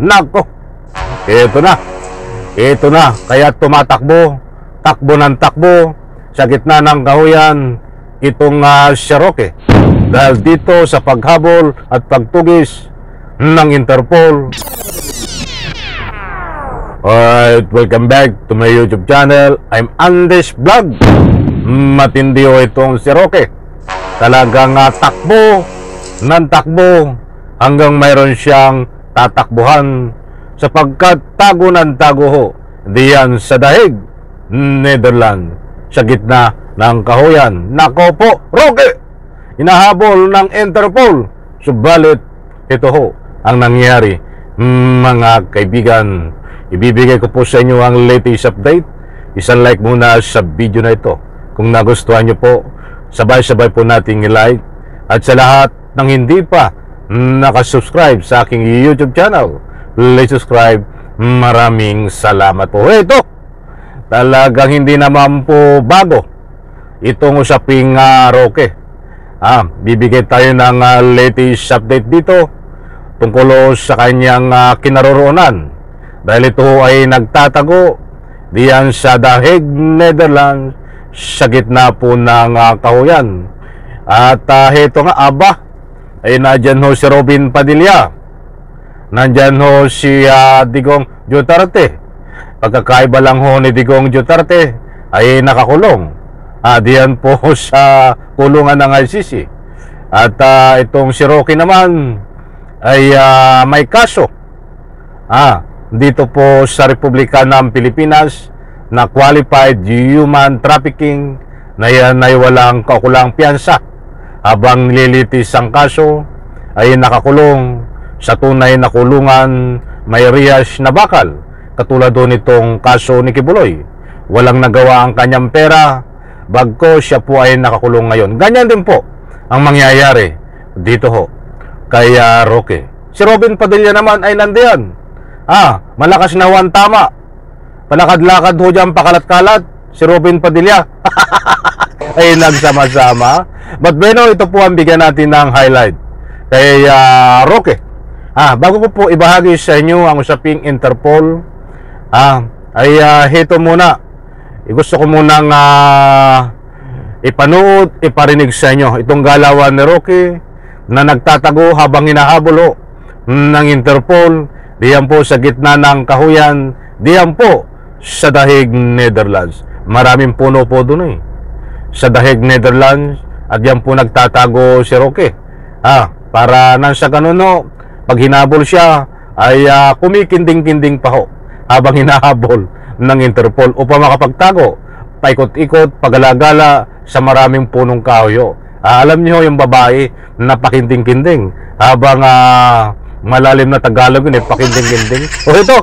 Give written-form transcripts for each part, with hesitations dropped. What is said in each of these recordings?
Nako, ito na, kaya tumatakbo, takbo ng takbo sa gitna ng kahuyan itong si Roque dahil dito sa paghabol at pagtugis ng Interpol. Alright, welcome back to my YouTube channel. I'm Andes Vlog. Matindi itong si Roque. Talagang takbo ng takbo hanggang mayroon siyang tatakbuhan sapagkat tago ng tago ho diyan sa Dahig, Netherlands, sa gitna ng kahuyan. Nako po, Roque, hinahabol ng Interpol. Subalit ito ho ang nangyari, mga kaibigan. Ibibigay ko po sa inyo ang latest update. Isang like muna sa video na ito kung nagustuhan nyo po. Sabay-sabay po nating i-like. At sa lahat ng hindi pa nakasubscribe sa aking YouTube channel, please subscribe. Maraming salamat po. Ito, talagang hindi naman po bago itong usaping Roque. Bibigay tayo ng latest update dito tungkol sa kanyang kinaroroonan dahil ito ay nagtatago diyan sa Dahig, Netherlands, sa gitna po ng kahuyan. At heto nga, ay nandyan ho si Robin Padilla, nandyan ho si Digong Duterte. Pagkakaiba lang ho ni Digong Duterte ay nakakulong diyan po sa kulungan ng ICC. At itong si Roque naman ay may kaso dito po sa Republika ng Pilipinas na qualified human trafficking na yan ay walang kaukulang piyansa habang nililitis ang kaso ay nakakulong sa tunay na kulungan may riyas na bakal katulad doon itong kaso ni Kibuloy. Walang nagawa ang kanyang pera bagko siya po ay nakakulong ngayon. Ganyan din po ang mangyayari dito ho kay Roque. Si Robin Padilla naman ay nandiyan. Malakas na huwan tama. Palakad-lakad ho dyan pakalat-kalat si Robin Padilla. Ay nagsama-sama. But bueno, ito po ang bigyan natin ng highlight kay Roque. Bago ko po ibahagi sa inyo ang usaping Interpol, ay heto muna. Gusto ko munang ipanood, iparinig sa inyo itong galawan ni Roque na nagtatago habang hinahabol ho ng Interpol diyan po sa gitna ng kahuyan, diyan po sa Dahig, Netherlands. Maraming puno po doon sa Dahig, Netherlands, at diyan po nagtatago si Roque. Para nang sa ganun ho, pag hinabol siya ay kumikinding-kinding pa ho habang hinahabol ng Interpol upang makapagtago, paikot-ikot, pagalagala sa maraming punong kahoy ho. Alam niyo yung babae na pakinding-kinding habang malalim na Tagalog yun pakinding-kinding. Ito,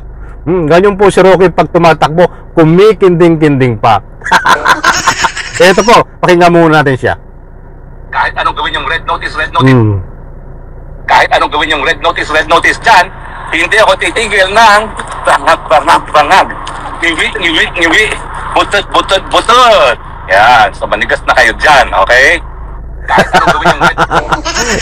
ganyan po si Roque pag tumatakbo, kumikinding-kinding pa. Ito po, pakinggan muna natin siya. Kahit anong gawin yung red notice, kahit anong gawin yung red notice dyan, hindi ako titigil ng bangag. Ngiwi, butod. Yan, so manigas na kayo dyan, okay? Kahit anong gawin yung red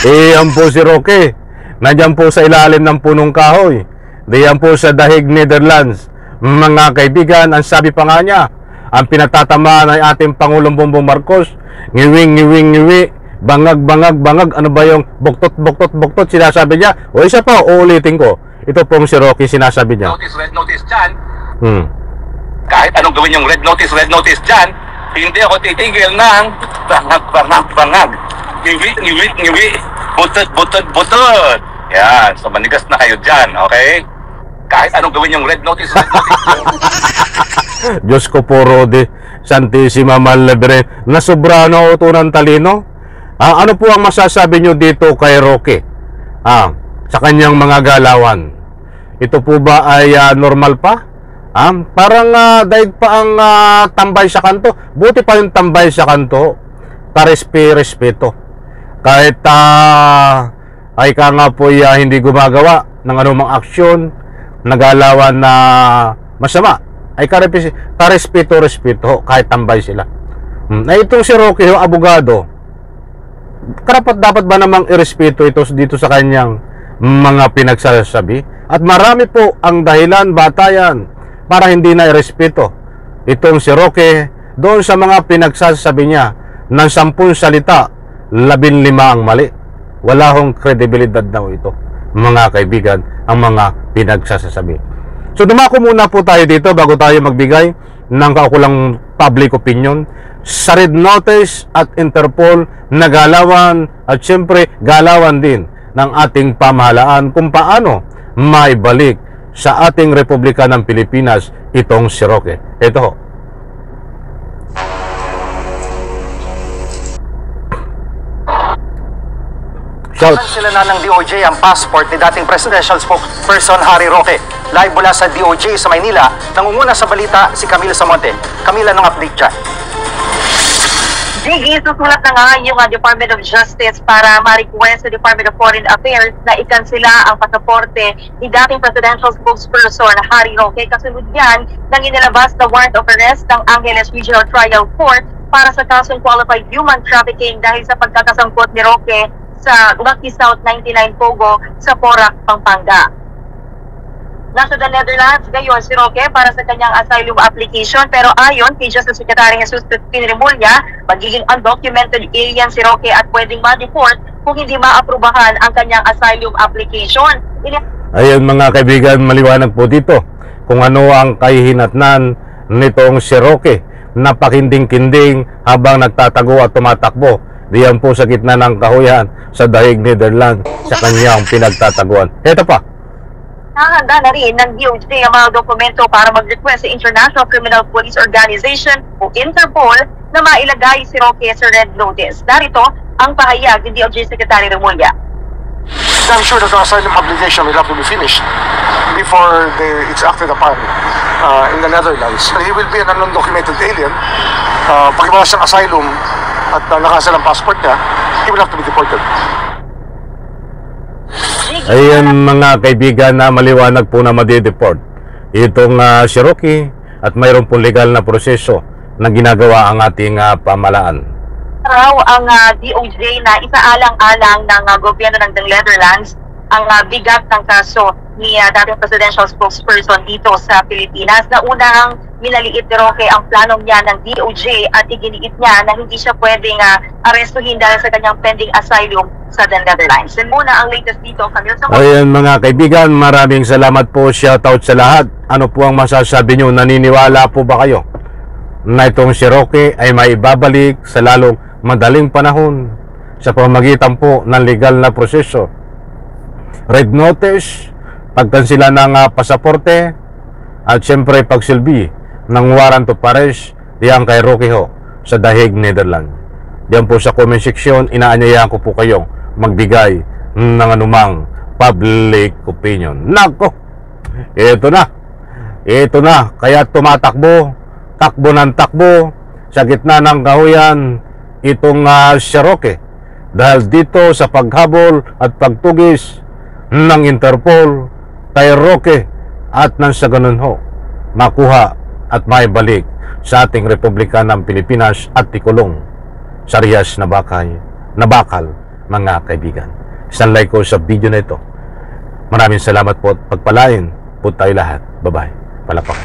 yan po si Roque. Nandyan po sa ilalim ng punong kahoy. Diyan po sa Dahig, Netherlands. Mga kaibigan, ang sabi pa nga niya, ang pinatatamaan ay ating Pangulong Bongbong Marcos. Ngiwi, bangag. Ano ba yung buktot, sinasabi niya? O isa pa, uulitin ko. Ito pong si Roque, sinasabi niya. Red notice dyan. Kahit anong gawin yung red notice dyan, hindi ako titigil ng bangag. Ngiwi, butod. Yan, so manigas na kayo dyan, okay? Kahit anong gawin yung red notice. Diyos ko po, Rode, Santissima Mallebre, nasobra na ito ng talino. Ano po ang masasabi nyo dito kay Roque? Sa kanyang mga galawan. Ito po ba ay normal pa? Parang daig pa ang tambay sa kanto. Buti pa yung tambay sa kanto. Respeto. Kahit ay ka nga po hindi gumagawa ng anumang aksyon, nagalawan na masama, ay respeto kahit tambay sila. Itong si Roque, abogado, karapat dapat ba namang irespeto ito dito sa kanyang mga pinagsasabi? At marami po ang dahilan, batayan, para hindi na irespeto itong si Roque doon sa mga pinagsasabi niya ng 10 salita, 15 ang mali. Wala hong kredibilidad daw ito, mga kaibigan, ang mga pinagsasabi. So dumako muna po tayo dito bago tayo magbigay ng kaukulang public opinion sa Red Notice at Interpol na galawan at syempre galawan din ng ating pamahalaan kung paano maibalik sa ating Republika ng Pilipinas itong si Roque. Ito ho. Sila na ng DOJ ang passport ni dating Presidential Spokesperson Harry Roque. Live mula sa DOJ sa Maynila, nangunguna sa balita si Camila Samonte. Camila, ng update dyan. Jiggy, susulat na nga yung Department of Justice para ma-request sa Department of Foreign Affairs na ikansela ang pasaporte ni dating Presidential Spokesperson Harry Roque. Kasunod yan nang inilabas na warrant of arrest ng Angeles Regional Trial Court para sa kasong qualified human trafficking dahil sa pagkakasangkot ni Roque sa Lucky South 99 Pogo sa Porac, Pampanga. Nasa the Netherlands ngayon si Roque para sa kanyang asylum application, pero ayon kay Justice Secretary Jesus Crispin Remulla, magiging undocumented alien si Roque at pwedeng ma-deport kung hindi maaprubahan ang kanyang asylum application. Ayun mga kaibigan, maliwanag po dito kung ano ang kahihinatnan nitong si Roque na pakinding-kinding habang nagtatago at tumatakbo diyan po sa gitna ng kahuyan sa Dahig, Netherlands sa kanyang pinagtataguan. Ito pa. Hahanda na rin ng DOJ ang mga dokumento para mag-request sa International Criminal Police Organization o Interpol na mailagay si Roque sa Red Notice. Narito ang pahayag ni DOJ Secretary Remulla. I'm sure that the asylum obligation will have to be finished before it's acted upon in the Netherlands. He will be an undocumented alien. Pag-iwas ng asylum at nakasal ang passport niya, he will have to be deported. Ayan mga kaibigan, na maliwanag po na madideport itong si Roque at mayroon po legal na proseso na ginagawa ang ating pamahalaan. Raw ang DOJ na isaalang-alang ng gobyerno ng Netherlands ang bigat ng kaso ni dating Presidential Spokesperson dito sa Pilipinas. Naunang minaliit ni Roque ang planong niya ng DOJ at iginiit niya na hindi siya pwedeng arestuhin dahil sa kanyang pending asylum sa the Netherlands. And muna ang latest dito, Camille Samonte. Ayan mga kaibigan, maraming salamat po, shoutout sa lahat. Ano po ang masasabi nyo? Naniniwala po ba kayo na itong si Roque ay maibabalik sa lalong madaling panahon sa pamamagitan po ng legal na proseso? Red Notice, pagkansila ng pasaporte at syempre pagsilbi ng warrant of arrest diyan kay Roque ho sa Dahig, Netherlands. Diyan po sa comment section, inaanyayahan ko po kayong magbigay ng anumang public opinion. Nako, ito na, kaya tumatakbo, takbo ng takbo sa gitna ng kahuyan itong si Roque dahil dito sa paghabol at pagtugis ng Interpol kay Roque at nang sa ganun ho makuha at maibalik sa ating Republika ng Pilipinas at ikulong sa rihas na bakal mga kaibigan. Isang like ko sa video na ito. Maraming salamat po at pagpalain po tayo lahat. Bye-bye. Palakpak.